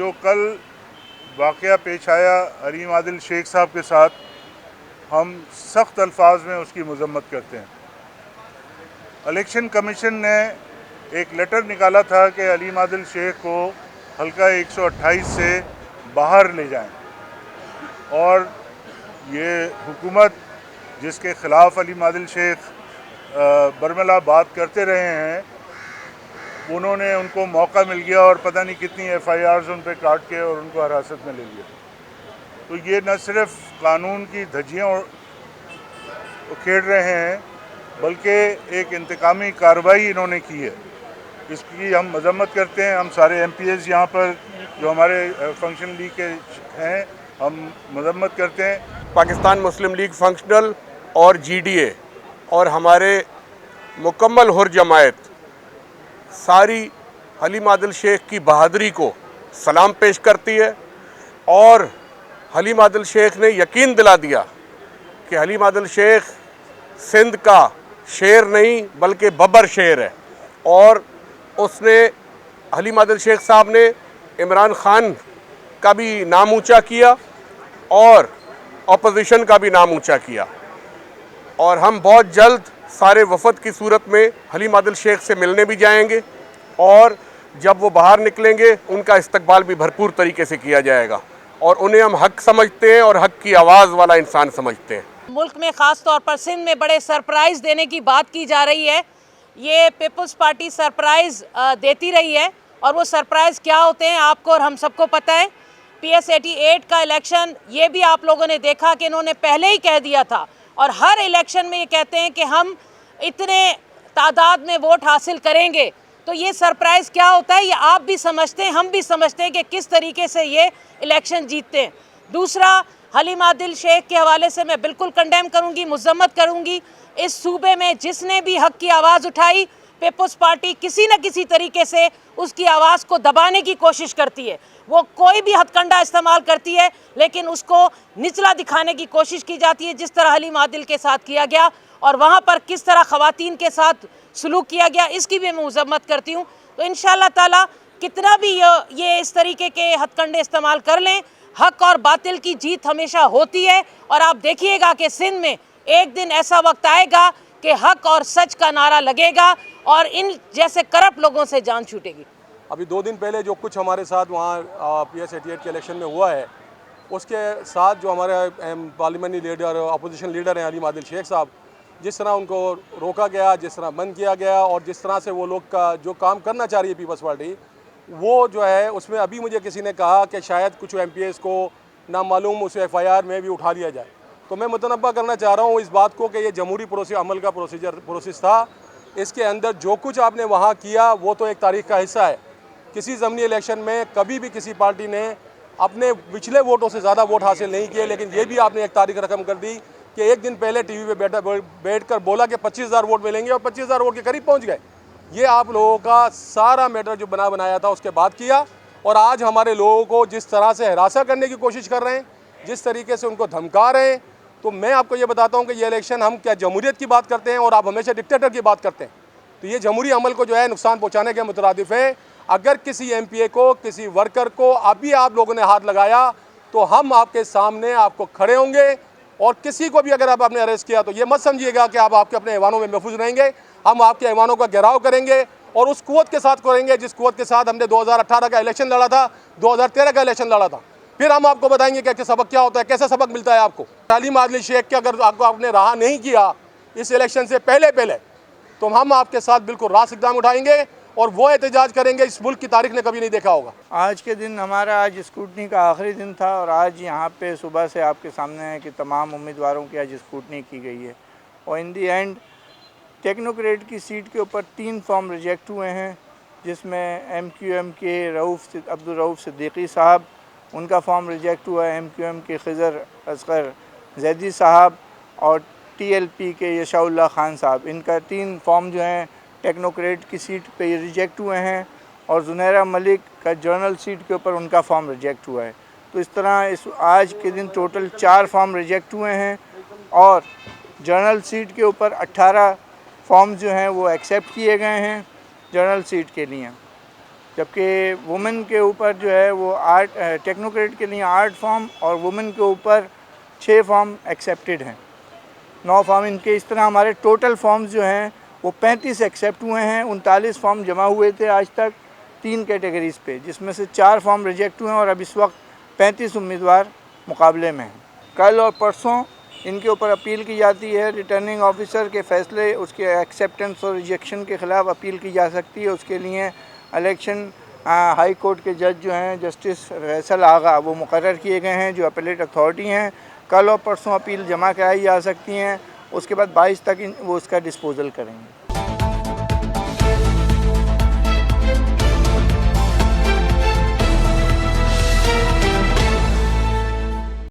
जो कल वाक़या पेश आया अलीम आदिल शेख साहब के साथ, हम सख्त अल्फाज में उसकी मज़म्मत करते हैं। इलेक्शन कमीशन ने एक लेटर निकाला था कि अलीम आदिल शेख को हल्का 128 से बाहर ले जाएं, और ये हुकूमत जिसके ख़िलाफ़ अलीम आदिल शेख बरमला बात करते रहे हैं, उन्होंने उनको मौका मिल गया और पता नहीं कितनी FIRs उन पर काट के और उनको हिरासत में ले लिया। तो ये न सिर्फ कानून की धज्जियाँ उखेड़ रहे हैं, बल्कि एक इंतकामी कार्रवाई इन्होंने की है। इसकी हम मजम्मत करते हैं। हम सारे MPs यहाँ पर जो हमारे फंक्शन लीग के हैं, हम मजम्मत करते हैं। पाकिस्तान मुस्लिम लीग फंक्शनल और GDA और हमारे मुकम्मल हुर जमायत सारी हलीम आदिल शेख की बहादुरी को सलाम पेश करती है, और हलीम आदिल शेख ने यकीन दिला दिया कि हलीम आदिल शेख सिंध का शेर नहीं बल्कि बब्बर शेर है। और उसने हलीम आदिल शेख साहब ने इमरान खान का भी नाम ऊंचा किया और अपोजिशन का भी नाम ऊंचा किया। और हम बहुत जल्द सारे वफद की सूरत में हलीम आदिल शेख से मिलने भी जाएंगे, और जब वो बाहर निकलेंगे उनका इस्तकबाल भी भरपूर तरीके से किया जाएगा, और उन्हें हम हक समझते हैं और हक की आवाज़ वाला इंसान समझते हैं। मुल्क में ख़ास तौर पर सिंध में बड़े सरप्राइज़ देने की बात की जा रही है। ये पीपल्स पार्टी सरप्राइज़ देती रही है, और वो सरप्राइज़ क्या होते हैं आपको और हम सबको पता है। PS 88 का इलेक्शन, ये भी आप लोगों ने देखा कि इन्होंने पहले ही कह दिया था, और हर इलेक्शन में ये कहते हैं कि हम इतने तादाद में वोट हासिल करेंगे। तो ये सरप्राइज़ क्या होता है, ये आप भी समझते हैं, हम भी समझते हैं कि किस तरीके से ये इलेक्शन जीतते हैं। दूसरा, हलीम आदिल शेख के हवाले से मैं बिल्कुल कंडेम करूंगी, मजम्मत करूंगी। इस सूबे में जिसने भी हक की आवाज़ उठाई, पीपल्स पार्टी किसी न किसी तरीके से उसकी आवाज़ को दबाने की कोशिश करती है। वो कोई भी हथकंडा इस्तेमाल करती है, लेकिन उसको निचला दिखाने की कोशिश की जाती है, जिस तरह हलीम आदिल के साथ किया गया, और वहाँ पर किस तरह ख़वातीन के साथ सलूक किया गया, इसकी भी मैं मजम्मत करती हूँ। तो इंशाअल्लाह ताला कितना भी ये इस तरीके के हथकंडे इस्तेमाल कर लें, हक और बातिल की जीत हमेशा होती है। और आप देखिएगा कि सिंध में एक दिन ऐसा वक्त आएगा कि हक और सच का नारा लगेगा और इन जैसे करप्ट लोगों से जान छूटेगी। अभी 2 दिन पहले जो कुछ हमारे साथ वहाँ PS 88 के इलेक्शन में हुआ है, उसके साथ जो हमारे पार्लियामेंट्री लीडर अपोजिशन लीडर हैं अलीम आदिल शेख साहब, जिस तरह उनको रोका गया, जिस तरह बंद किया गया, और जिस तरह से वो लोग का जो काम करना चाह रही है पीपल्स पार्टी, वो जो है उसमें अभी मुझे किसी ने कहा कि शायद कुछ MPs को नामालूम उस FIR में भी उठा लिया जाए। तो मैं मुतनब्बा करना चाह रहा हूँ इस बात को कि ये जमहूरी अमल का प्रोसेस था। इसके अंदर जो कुछ आपने वहाँ किया वो तो एक तारीख का हिस्सा है। किसी ज़मनी इलेक्शन में कभी भी किसी पार्टी ने अपने पिछले वोटों से ज़्यादा वोट हासिल नहीं किए, लेकिन ये भी आपने एक तारीख रकम कर दी कि एक दिन पहले TV पे बैठकर बोला कि 25,000 वोट मिलेंगे, और 25,000 वोट के करीब पहुँच गए। ये आप लोगों का सारा मैटर जो बनाया था उसके बाद किया, और आज हमारे लोगों को जिस तरह से हरासा करने की कोशिश कर रहे हैं, जिस तरीके से उनको धमका रहे हैं, तो मैं आपको ये बताता हूँ कि ये इलेक्शन हम क्या जमहूरियत की बात करते हैं और आप हमेशा डिक्टेटर की बात करते हैं। तो ये जमहूरी अमल को जो है नुकसान पहुँचाने के मुतरादिफ है। अगर किसी MPA को, किसी वर्कर को अभी आप लोगों ने हाथ लगाया, तो हम आपके सामने आपको खड़े होंगे, और किसी को भी अगर आपने अरेस्ट किया तो ये मत समझिएगा कि आप आपके अपने ऐवानों में महफूज रहेंगे। हम आपके ऐवानों का घेराव करेंगे, और उस कुव्वत के साथ करेंगे जिस कुव्वत के साथ हमने 2018 का इलेक्शन लड़ा था, 2013 का इलेक्शन लड़ा था। फिर हम आपको बताएंगे कि सबक क्या होता है, कैसे सबक मिलता है आपको। हलीम आदिल शेख के अगर आपने रहा नहीं किया इस इलेक्शन से पहले, तो हम आपके साथ बिल्कुल रास्त इक़दाम उठाएंगे, और वो एहतजाज करेंगे इस मुल्क की तारीख ने कभी नहीं देखा होगा। आज के दिन हमारा आज स्क्रूटनी का आखिरी दिन था, और आज यहाँ पे सुबह से आपके सामने है कि तमाम उम्मीदवारों की आज स्क्रूटनी की गई है, और इन दी एंड टेक्नोक्रेट की सीट के ऊपर 3 फॉर्म रिजेक्ट हुए हैं, जिसमें MQM के अब्दुल रऊफ़ सिद्दीकी साहब, उनका फॉर्म रिजेक्ट हुआ है। MQM के खिज़र असगर जैदी साहब और TLP के यशाउल्लाह खान साहब, इनका 3 फॉर्म जो हैं टेक्नोक्रेट की सीट पे रिजेक्ट हुए हैं, और जुनैरा मलिक का जर्नल सीट के ऊपर उनका फॉर्म रिजेक्ट हुआ है। तो इस तरह आज के दिन टोटल 4 फॉर्म रिजेक्ट हुए हैं, और जर्नल सीट के ऊपर 18 फॉर्म जो हैं वो एक्सेप्ट किए गए हैं जर्नल सीट के लिए। जबकि वुमेन के ऊपर जो है वो टेक्नोक्रेट के लिए 8 फॉर्म और वुमेन के ऊपर 6 फॉर्म एक्सेप्टेड हैं, 9 फॉर्म इनके। इस तरह हमारे टोटल फॉर्म्स जो हैं वो 35 एक्सेप्ट हुए हैं। 39 फॉर्म जमा हुए थे आज तक 3 कैटेगरीज़ पे, जिसमें से 4 फॉर्म रिजेक्ट हुए हैं और अब इस वक्त 35 उम्मीदवार मुकाबले में हैं। कल और परसों इनके ऊपर अपील की जाती है। रिटर्निंग ऑफिसर के फ़ैसले उसके एक्सेप्टेंस और रिजेक्शन के ख़िलाफ़ अपील की जा सकती है। उसके लिए इलेक्शन हाई कोर्ट के जज जो हैं जस्टिस फैसल आगा वो मुकर्रर किए गए हैं, जो अपीलेट अथॉरिटी हैं। कल और परसों अपील जमा कराई जा सकती हैं, उसके बाद 22 तक वो उसका डिस्पोज़ल करेंगे।